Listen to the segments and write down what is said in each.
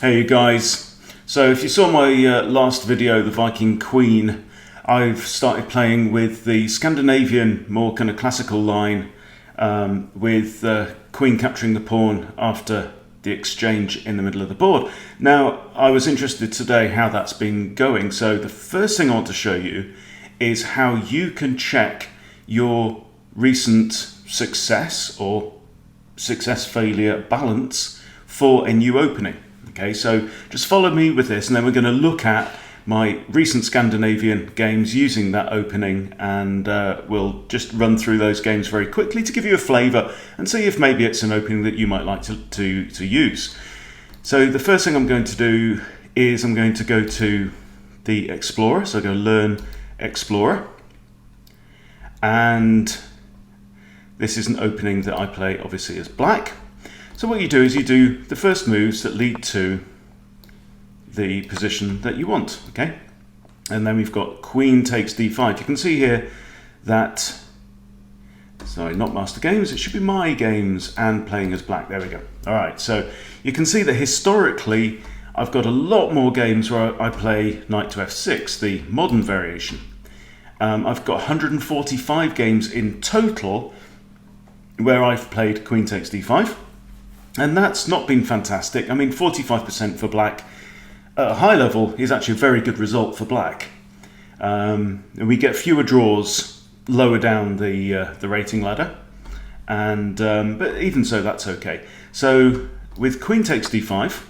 Hey you guys, so if you saw my last video, the Viking Queen, I've started playing with the Scandinavian, more kind of classical line, with Queen capturing the pawn after the exchange in the middle of the board. Now, I was interested today how that's been going, so the first thing I want to show you is how you can check your recent success or success failure balance for a new opening. Okay, so just follow me with this, and then we're going to look at my recent Scandinavian games using that opening, and we'll just run through those games very quickly to give you a flavour and see if maybe it's an opening that you might like to use. So the first thing I'm going to do is I'm going to go to the Explorer, so go Learn Explorer, and this is an opening that I play obviously as black. So what you do is you do the first moves that lead to the position that you want, okay? And then we've got Queen takes d5. You can see here that, sorry, not Master Games, it should be My Games and playing as black. There we go. All right, so you can see that historically I've got a lot more games where I play Knight to f6, the modern variation. I've got 145 games in total where I've played Queen takes d5. And that's not been fantastic. I mean, 45% for black at a high level is actually a very good result for black. We get fewer draws lower down the rating ladder, and but even so, that's okay. So with Queen takes d5,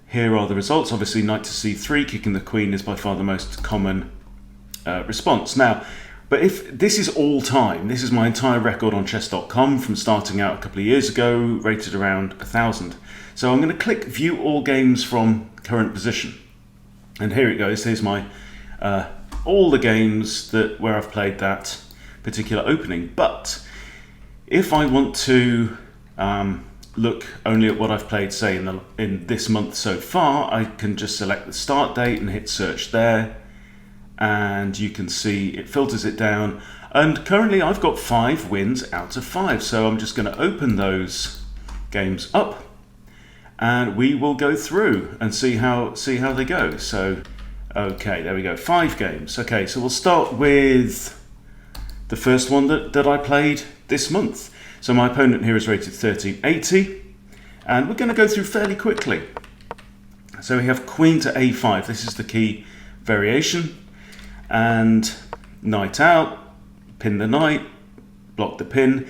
here are the results. Obviously, Knight to c3, kicking the queen is by far the most common response. Now, but if this is all time, this is my entire record on chess.com from starting out a couple of years ago, rated around 1,000. So I'm going to click View All Games from Current Position. And here it goes. Here's my all the games where I've played that particular opening. But if I want to look only at what I've played, say, in this month so far, I can just select the start date and hit search there. And you can see it filters it down, and currently I've got 5 wins out of 5, so I'm just going to open those games up and we will go through and see how they go. So okay, there we go, 5 games. Okay, so we'll start with the first one that I played this month. So my opponent here is rated 1380, and we're going to go through fairly quickly. So we have Queen to a5. This is the key variation. And knight out, pin the knight, block the pin,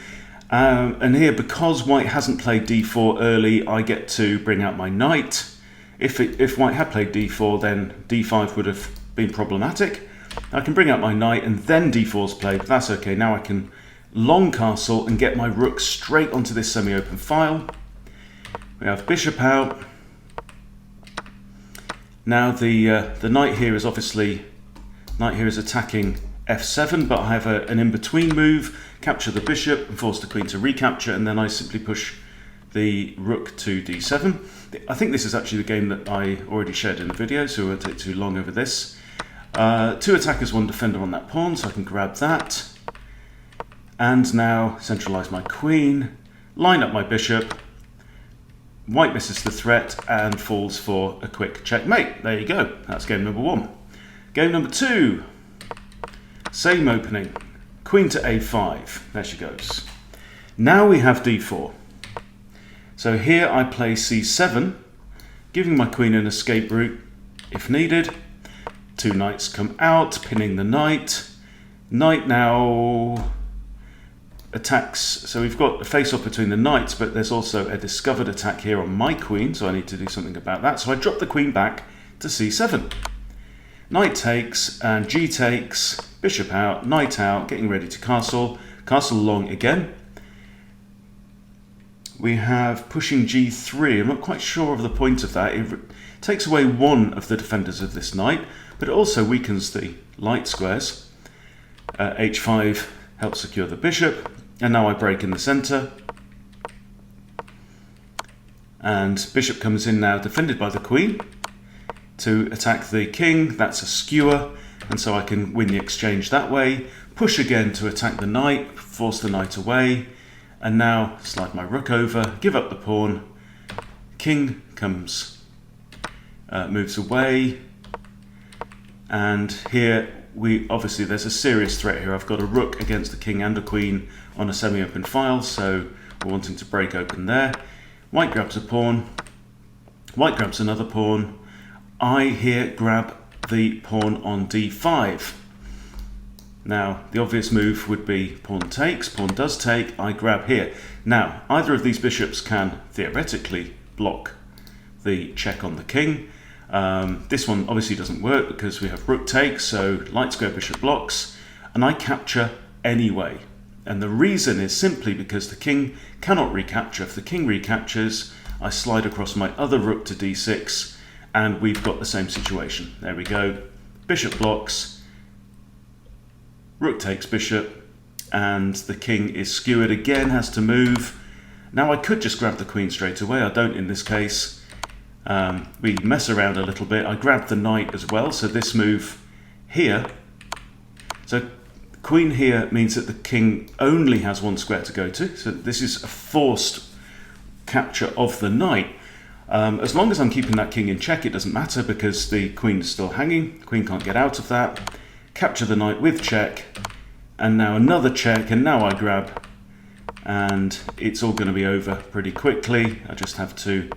and here, because white hasn't played d4 early, I get to bring out my knight. If white had played d4, then d5 would have been problematic. I can bring out my knight and then d4's played, but that's okay. Now I can long castle and get my rook straight onto this semi-open file. We have bishop out. Now the knight here is obviously attacking f7, but I have an in-between move, capture the bishop and force the queen to recapture, and then I simply push the rook to d7. I think this is actually the game that I already shared in the video, so it won't take too long over this. 2 attackers, 1 defender on that pawn, so I can grab that. And now centralize my queen, line up my bishop. White misses the threat and falls for a quick checkmate. There you go, that's game number 1. Game number 2, same opening, Queen to a5, there she goes. Now we have d4. So here I play c7, giving my queen an escape route if needed. 2 knights come out, pinning the knight. Knight now attacks, so we've got a face-off between the knights, but there's also a discovered attack here on my queen, so I need to do something about that. So I drop the queen back to c7. Knight takes and g takes, bishop out, knight out, getting ready to castle, castle long again. We have pushing g3. I'm not quite sure of the point of that. It takes away one of the defenders of this knight, but it also weakens the light squares. h5 helps secure the bishop, and now I break in the center. And bishop comes in now, defended by the queen. To attack the king, that's a skewer, and so I can win the exchange that way. Push again to attack the knight, force the knight away, and now slide my rook over, give up the pawn, king comes, moves away, and here obviously there's a serious threat here. I've got a rook against the king and a queen on a semi-open file, so we're wanting to break open there. White grabs a pawn, white grabs another pawn. I here grab the pawn on d5. Now, the obvious move would be pawn takes, pawn does take, I grab here. Now, either of these bishops can theoretically block the check on the king. This one obviously doesn't work because we have rook takes, so light square bishop blocks, and I capture anyway. And the reason is simply because the king cannot recapture. If the king recaptures, I slide across my other rook to d6, and we've got the same situation. There we go. Bishop blocks, rook takes bishop, and the king is skewered again, has to move. Now I could just grab the queen straight away. I don't in this case. We mess around a little bit. I grab the knight as well, so this move here. So queen here means that the king only has one square to go to. So this is a forced capture of the knight. As long as I'm keeping that king in check, it doesn't matter because the queen is still hanging. The queen can't get out of that. Capture the knight with check, and now another check, and now I grab, and it's all going to be over pretty quickly. I just have to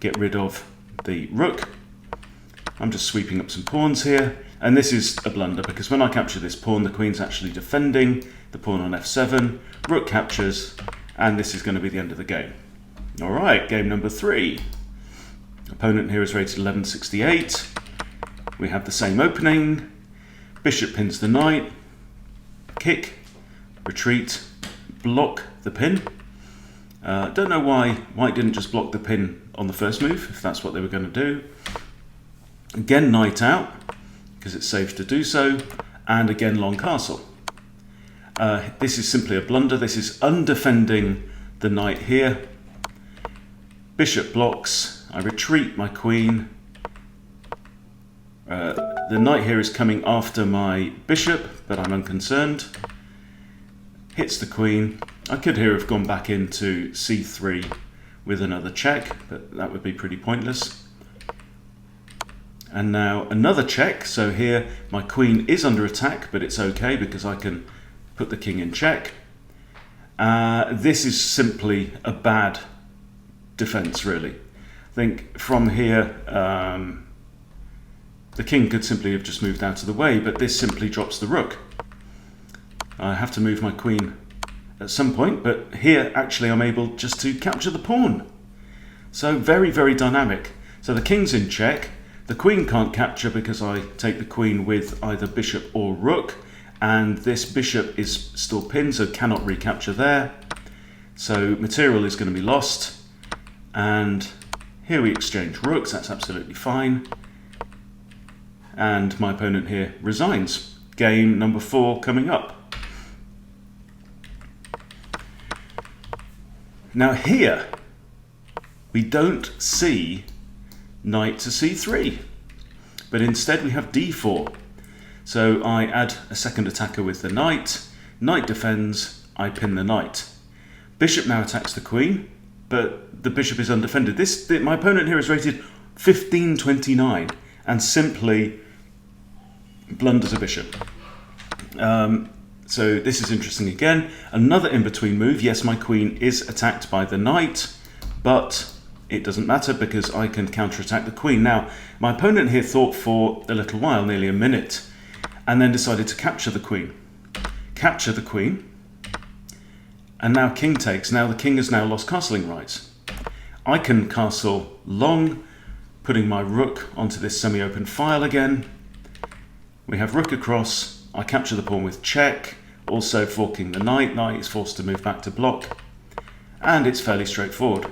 get rid of the rook. I'm just sweeping up some pawns here, and this is a blunder because when I capture this pawn, the queen's actually defending the pawn on f7, rook captures, and this is going to be the end of the game. All right, game number 3. Opponent here is rated 1168. We have the same opening. Bishop pins the knight, kick, retreat, block the pin. Don't know why white didn't just block the pin on the first move, if that's what they were going to do. Again, knight out, because it's safe to do so, and again, long castle. This is simply a blunder. This is undefending the knight here. Bishop blocks, I retreat my queen. The knight here is coming after my bishop, but I'm unconcerned. Hits the queen. I could here have gone back into c3 with another check, but that would be pretty pointless. And now another check. So here my queen is under attack, but it's okay because I can put the king in check. This is simply a bad defense, really. I think from here, the king could simply have just moved out of the way, but this simply drops the rook. I have to move my queen at some point, but here actually I'm able just to capture the pawn. So very, very dynamic. So the king's in check. The queen can't capture because I take the queen with either bishop or rook, and this bishop is still pinned, so cannot recapture there. So material is going to be lost, and here we exchange rooks. That's absolutely fine. And my opponent here resigns. Game number 4 coming up. Now here, we don't see knight to c3, but instead we have d4. So I add a second attacker with the knight. Knight defends, I pin the knight. Bishop now attacks the queen, but the bishop is undefended. My opponent here is rated 1529 and simply blunders a bishop. So this is interesting again. Another in-between move. Yes, my queen is attacked by the knight, but it doesn't matter because I can counterattack the queen. Now, my opponent here thought for a little while, nearly a minute, and then decided to capture the queen. Capture the queen, and now king takes. Now the king has now lost castling rights. I can castle long, putting my rook onto this semi-open file again. We have rook across. I capture the pawn with check, also forking the knight. Knight is forced to move back to block, and it's fairly straightforward.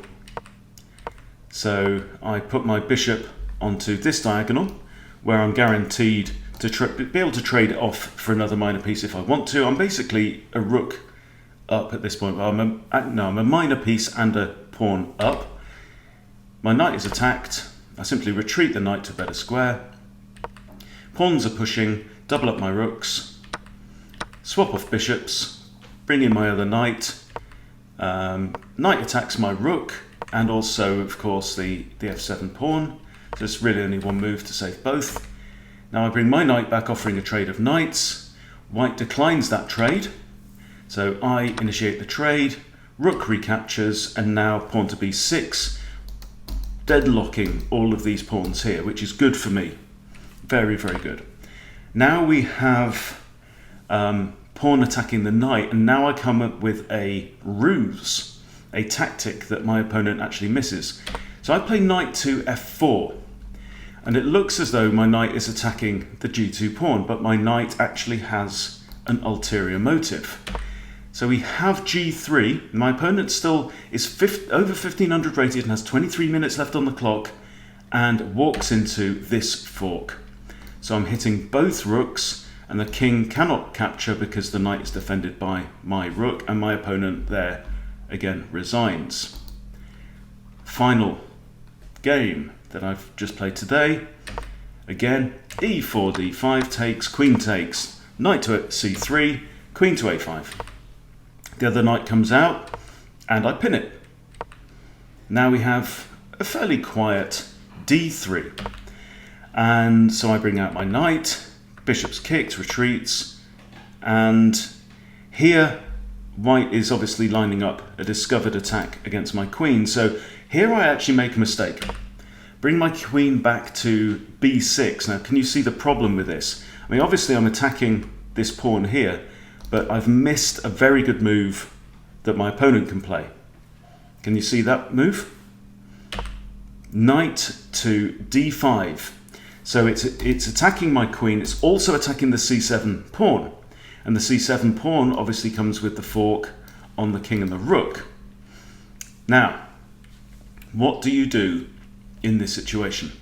So I put my bishop onto this diagonal, where I'm guaranteed to be able to trade it off for another minor piece if I want to. I'm basically a rook up at this point. I'm a minor piece and a pawn up. My knight is attacked. I simply retreat the knight to better square. Pawns are pushing, double up my rooks, swap off bishops, bring in my other knight. Knight attacks my rook, and also, of course, the f7 pawn. So it's really only one move to save both. Now I bring my knight back, offering a trade of knights. White declines that trade, so I initiate the trade. Rook recaptures, and now pawn to b6, deadlocking all of these pawns here, which is good for me. Very, very good. Now we have pawn attacking the knight, and now I come up with a ruse, a tactic that my opponent actually misses. So I play knight to f4, and it looks as though my knight is attacking the g2 pawn, but my knight actually has an ulterior motive. So we have g3. My opponent still is over 1500 rated and has 23 minutes left on the clock, and walks into this fork. So I'm hitting both rooks, and the king cannot capture because the knight is defended by my rook, and my opponent there again resigns. Final game that I've just played today. Again, e4, d5 takes, queen takes, knight to c3, queen to a5. The other knight comes out, and I pin it. Now we have a fairly quiet d3. And so I bring out my knight, bishop's kicked, retreats, and here white is obviously lining up a discovered attack against my queen. So here I actually make a mistake. Bring my queen back to b6. Now, can you see the problem with this? I mean, obviously I'm attacking this pawn here, but I've missed a very good move that my opponent can play. Can you see that move? Knight to d5. So it's attacking my queen. It's also attacking the c7 pawn. And the c7 pawn obviously comes with the fork on the king and the rook. Now, what do you do in this situation?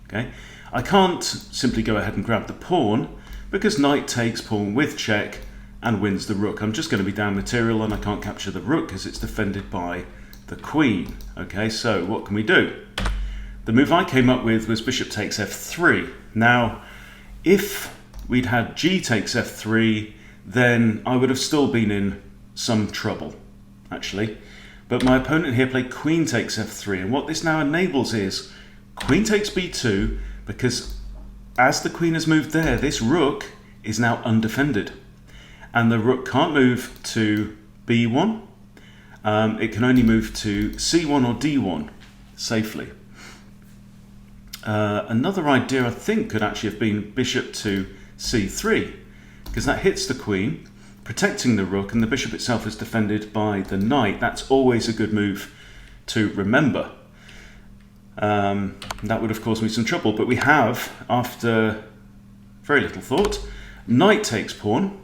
Okay, I can't simply go ahead and grab the pawn, because knight takes pawn with check and wins the rook. I'm just going to be down material, and I can't capture the rook because it's defended by the queen. Okay, so what can we do? The move I came up with was bishop takes f3. Now, if we'd had g takes f3, then I would have still been in some trouble, actually. But my opponent here played queen takes f3, and what this now enables is queen takes b2, because as the queen has moved there, this rook is now undefended. And the rook can't move to b1. It can only move to c1 or d1 safely. Another idea I think could actually have been bishop to c3, because that hits the queen, protecting the rook, and the bishop itself is defended by the knight. That's always a good move to remember. That would have caused me some trouble, but we have, after very little thought, knight takes pawn,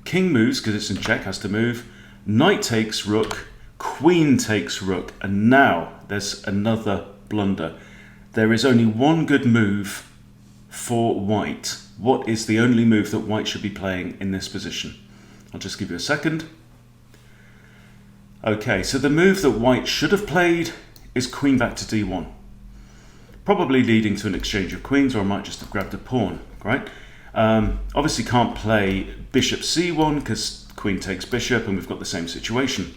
king moves because it's in check, has to move, knight takes rook, queen takes rook, and now there's another blunder. There is only one good move for white. What is the only move that white should be playing in this position? I'll just give you a second. Okay, so the move that white should have played is queen back to d1. Probably leading to an exchange of queens, or I might just have grabbed a pawn, right? Obviously can't play bishop c1 because queen takes bishop, and we've got the same situation.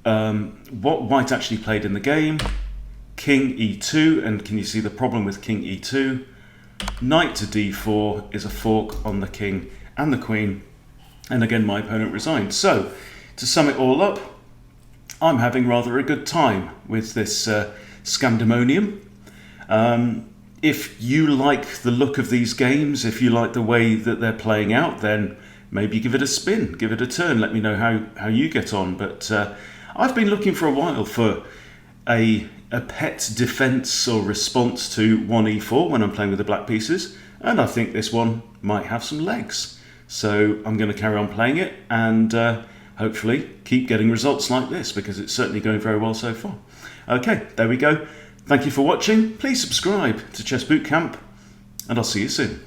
What white actually played in the game, king e2, and can you see the problem with king e2? Knight to d4 is a fork on the king and the queen, and again my opponent resigned. So, to sum it all up, I'm having rather a good time with this Scandimonium. If you like the look of these games, if you like the way that they're playing out, then maybe give it a spin, give it a turn, let me know how you get on. But I've been looking for a while for a pet defense or response to 1e4 when I'm playing with the black pieces, and I think this one might have some legs. So I'm going to carry on playing it, and hopefully keep getting results like this, because it's certainly going very well so far. Okay, there we go. Thank you for watching. Please subscribe to Chess Bootcamp, and I'll see you soon.